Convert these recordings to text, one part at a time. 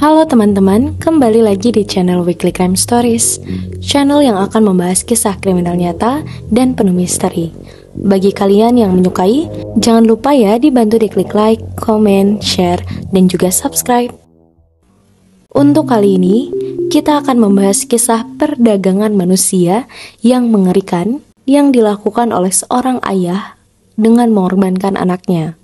Halo teman-teman, kembali lagi di channel Weekly Crime Stories, channel yang akan membahas kisah kriminal nyata dan penuh misteri. Bagi kalian yang menyukai, jangan lupa ya dibantu diklik like, comment, share, dan juga subscribe. Untuk kali ini, kita akan membahas kisah perdagangan manusia yang mengerikan yang dilakukan oleh seorang ayah dengan mengorbankan anaknya.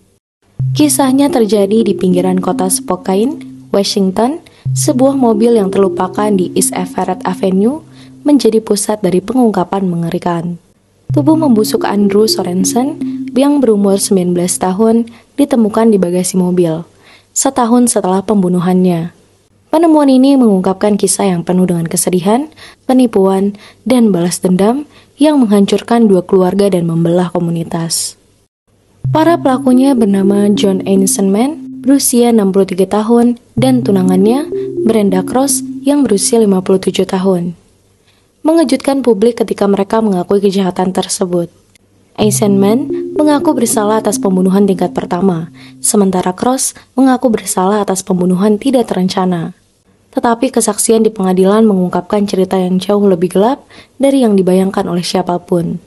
Kisahnya terjadi di pinggiran kota Spokane, Washington. Sebuah mobil yang terlupakan di East Everett Avenue menjadi pusat dari pengungkapan mengerikan. Tubuh membusuk Andrew Sorensen yang berumur 19 tahun ditemukan di bagasi mobil, setahun setelah pembunuhannya. Penemuan ini mengungkapkan kisah yang penuh dengan kesedihan, penipuan, dan balas dendam yang menghancurkan dua keluarga dan membelah komunitas. Para pelakunya bernama John Eisenman, berusia 63 tahun, dan tunangannya, Brenda Cross, yang berusia 57 tahun. Mengejutkan publik ketika mereka mengakui kejahatan tersebut. Eisenman mengaku bersalah atas pembunuhan tingkat pertama, sementara Cross mengaku bersalah atas pembunuhan tidak terencana. Tetapi kesaksian di pengadilan mengungkapkan cerita yang jauh lebih gelap dari yang dibayangkan oleh siapapun.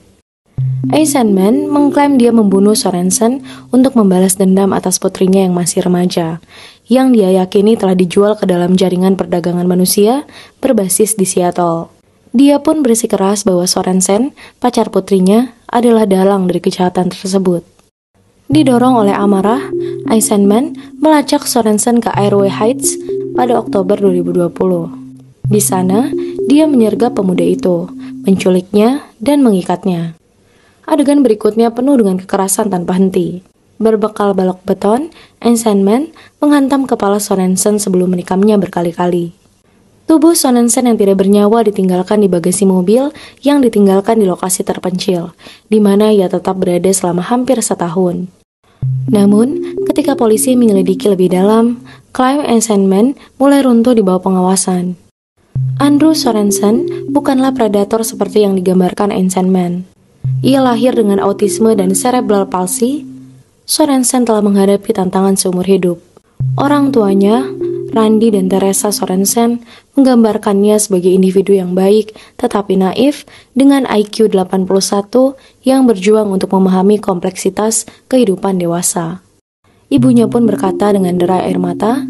Eisenman mengklaim dia membunuh Sorensen untuk membalas dendam atas putrinya yang masih remaja, yang dia yakini telah dijual ke dalam jaringan perdagangan manusia berbasis di Seattle. Dia pun bersikeras bahwa Sorensen, pacar putrinya, adalah dalang dari kejahatan tersebut. Didorong oleh amarah, Eisenman melacak Sorensen ke Airway Heights pada Oktober 2020. Di sana, dia menyergap pemuda itu, menculiknya, dan mengikatnya. Adegan berikutnya penuh dengan kekerasan tanpa henti. Berbekal balok beton, Eisenman menghantam kepala Sorensen sebelum menikamnya berkali-kali. Tubuh Sorensen yang tidak bernyawa ditinggalkan di bagasi mobil yang ditinggalkan di lokasi terpencil, di mana ia tetap berada selama hampir setahun. Namun, ketika polisi menyelidiki lebih dalam, klaim Eisenman mulai runtuh di bawah pengawasan. Andrew Sorensen bukanlah predator seperti yang digambarkan Eisenman. Ia lahir dengan autisme dan cerebral palsy. Sorensen telah menghadapi tantangan seumur hidup. Orang tuanya, Randy dan Teresa Sorensen, menggambarkannya sebagai individu yang baik tetapi naif dengan IQ 81 yang berjuang untuk memahami kompleksitas kehidupan dewasa. Ibunya pun berkata dengan derai air mata,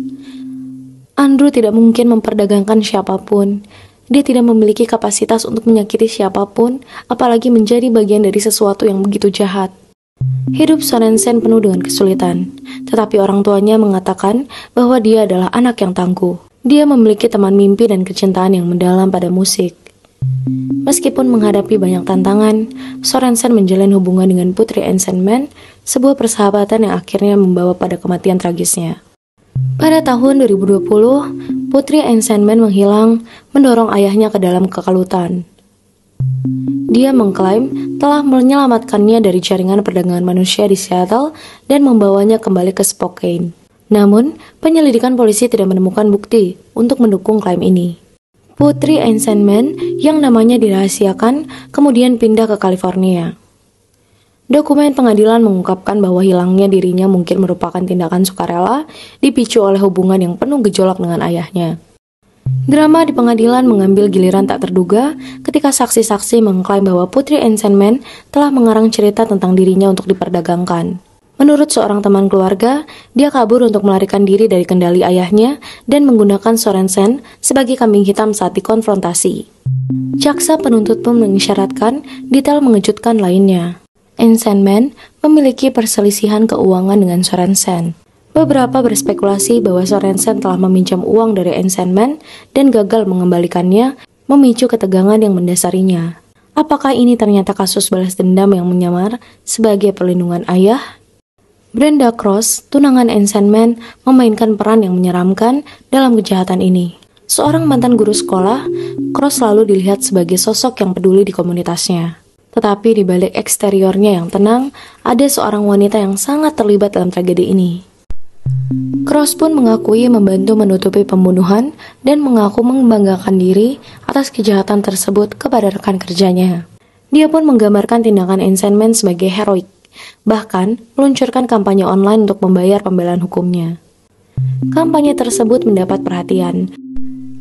"Andrew tidak mungkin memperdagangkan siapapun. Dia tidak memiliki kapasitas untuk menyakiti siapapun, apalagi menjadi bagian dari sesuatu yang begitu jahat." Hidup Sorensen penuh dengan kesulitan, tetapi orang tuanya mengatakan bahwa dia adalah anak yang tangguh. Dia memiliki teman mimpi dan kecintaan yang mendalam pada musik. Meskipun menghadapi banyak tantangan, Sorensen menjalin hubungan dengan putri Eisenman, sebuah persahabatan yang akhirnya membawa pada kematian tragisnya. Pada tahun 2020, putri Eisenman menghilang, mendorong ayahnya ke dalam kekalutan. Dia mengklaim telah menyelamatkannya dari jaringan perdagangan manusia di Seattle dan membawanya kembali ke Spokane. Namun, penyelidikan polisi tidak menemukan bukti untuk mendukung klaim ini. Putri Eisenman yang namanya dirahasiakan kemudian pindah ke California. Dokumen pengadilan mengungkapkan bahwa hilangnya dirinya mungkin merupakan tindakan sukarela dipicu oleh hubungan yang penuh gejolak dengan ayahnya. Drama di pengadilan mengambil giliran tak terduga ketika saksi-saksi mengklaim bahwa putri Eisenman telah mengarang cerita tentang dirinya untuk diperdagangkan. Menurut seorang teman keluarga, dia kabur untuk melarikan diri dari kendali ayahnya dan menggunakan Sorensen sebagai kambing hitam saat dikonfrontasi. Jaksa penuntut pun mengisyaratkan detail mengejutkan lainnya. Eisenman memiliki perselisihan keuangan dengan Sorensen. Beberapa berspekulasi bahwa Sorensen telah meminjam uang dari Eisenman dan gagal mengembalikannya, memicu ketegangan yang mendasarinya. Apakah ini ternyata kasus balas dendam yang menyamar sebagai perlindungan ayah? Brenda Cross, tunangan Eisenman, memainkan peran yang menyeramkan dalam kejahatan ini. Seorang mantan guru sekolah, Cross selalu dilihat sebagai sosok yang peduli di komunitasnya. Tetapi di balik eksteriornya yang tenang, ada seorang wanita yang sangat terlibat dalam tragedi ini. Cross pun mengakui membantu menutupi pembunuhan dan mengaku membanggakan diri atas kejahatan tersebut kepada rekan kerjanya. Dia pun menggambarkan tindakan Eisenman sebagai heroik, bahkan meluncurkan kampanye online untuk membayar pembelaan hukumnya. Kampanye tersebut mendapat perhatian,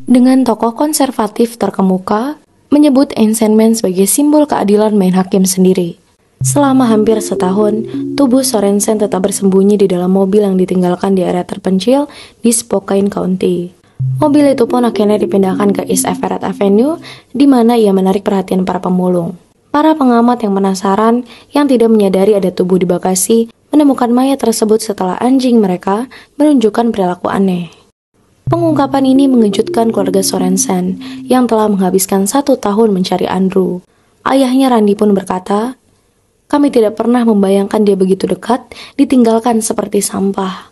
dengan tokoh konservatif terkemuka menyebut Ain Sandman sebagai simbol keadilan main hakim sendiri. Selama hampir setahun, tubuh Sorensen tetap bersembunyi di dalam mobil yang ditinggalkan di area terpencil di Spokane County. Mobil itu pun akhirnya dipindahkan ke East Everett Avenue, di mana ia menarik perhatian para pemulung. Para pengamat yang penasaran, yang tidak menyadari ada tubuh di bagasi, menemukan mayat tersebut setelah anjing mereka menunjukkan perilaku aneh. Pengungkapan ini mengejutkan keluarga Sorensen yang telah menghabiskan 1 tahun mencari Andrew. Ayahnya Randy pun berkata, "Kami tidak pernah membayangkan dia begitu dekat, ditinggalkan seperti sampah."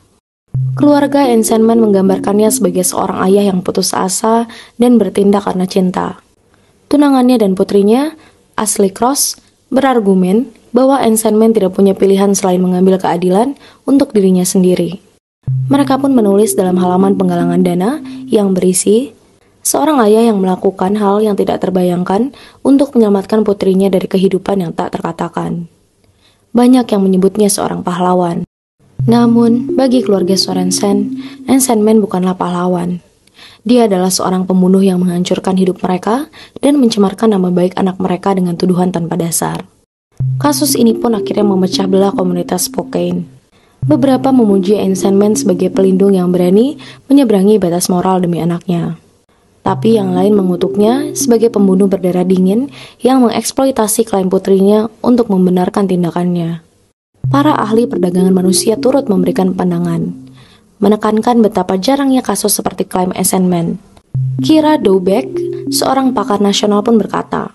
Keluarga Ain Sandman menggambarkannya sebagai seorang ayah yang putus asa dan bertindak karena cinta. Tunangannya dan putrinya, Ashley Cross, berargumen bahwa Ain Sandman tidak punya pilihan selain mengambil keadilan untuk dirinya sendiri. Mereka pun menulis dalam halaman penggalangan dana yang berisi, seorang ayah yang melakukan hal yang tidak terbayangkan untuk menyelamatkan putrinya dari kehidupan yang tak terkatakan. Banyak yang menyebutnya seorang pahlawan. Namun, bagi keluarga Sorensen, Ain Sandman bukanlah pahlawan. Dia adalah seorang pembunuh yang menghancurkan hidup mereka dan mencemarkan nama baik anak mereka dengan tuduhan tanpa dasar. Kasus ini pun akhirnya memecah belah komunitas Spokane. Beberapa memuji Ain Sandman sebagai pelindung yang berani menyeberangi batas moral demi anaknya. Tapi yang lain mengutuknya sebagai pembunuh berdarah dingin yang mengeksploitasi klaim putrinya untuk membenarkan tindakannya. Para ahli perdagangan manusia turut memberikan pandangan, menekankan betapa jarangnya kasus seperti klaim Ain Sandman. Kira Doubeck, seorang pakar nasional pun berkata,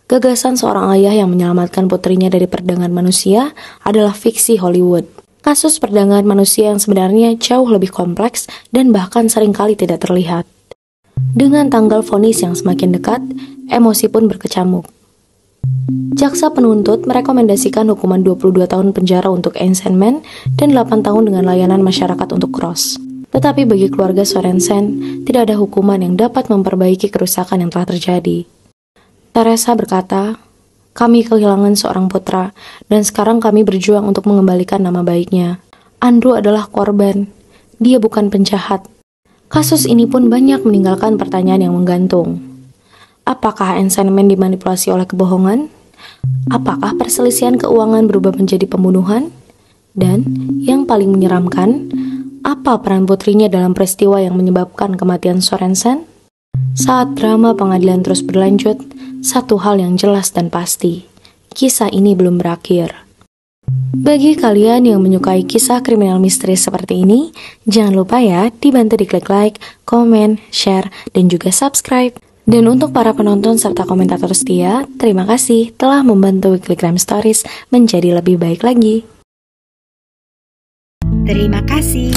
gagasan seorang ayah yang menyelamatkan putrinya dari perdagangan manusia adalah fiksi Hollywood. Kasus perdagangan manusia yang sebenarnya jauh lebih kompleks dan bahkan seringkali tidak terlihat. Dengan tanggal vonis yang semakin dekat, emosi pun berkecamuk. Jaksa penuntut merekomendasikan hukuman 22 tahun penjara untuk Ain Sandman dan 8 tahun dengan layanan masyarakat untuk Cross. Tetapi bagi keluarga Sorensen, tidak ada hukuman yang dapat memperbaiki kerusakan yang telah terjadi. Teresa berkata, "Kami kehilangan seorang putra, dan sekarang kami berjuang untuk mengembalikan nama baiknya. Andrew adalah korban, dia bukan penjahat." Kasus ini pun banyak meninggalkan pertanyaan yang menggantung. Apakah Ain Sandman dimanipulasi oleh kebohongan? Apakah perselisihan keuangan berubah menjadi pembunuhan? Dan, yang paling menyeramkan, apa peran putrinya dalam peristiwa yang menyebabkan kematian Sorensen? Saat drama pengadilan terus berlanjut, satu hal yang jelas dan pasti, kisah ini belum berakhir. Bagi kalian yang menyukai kisah kriminal misteri seperti ini, jangan lupa ya dibantu diklik like, komen, share, dan juga subscribe. Dan untuk para penonton serta komentator setia, terima kasih telah membantu Weekly Crime Stories menjadi lebih baik lagi. Terima kasih.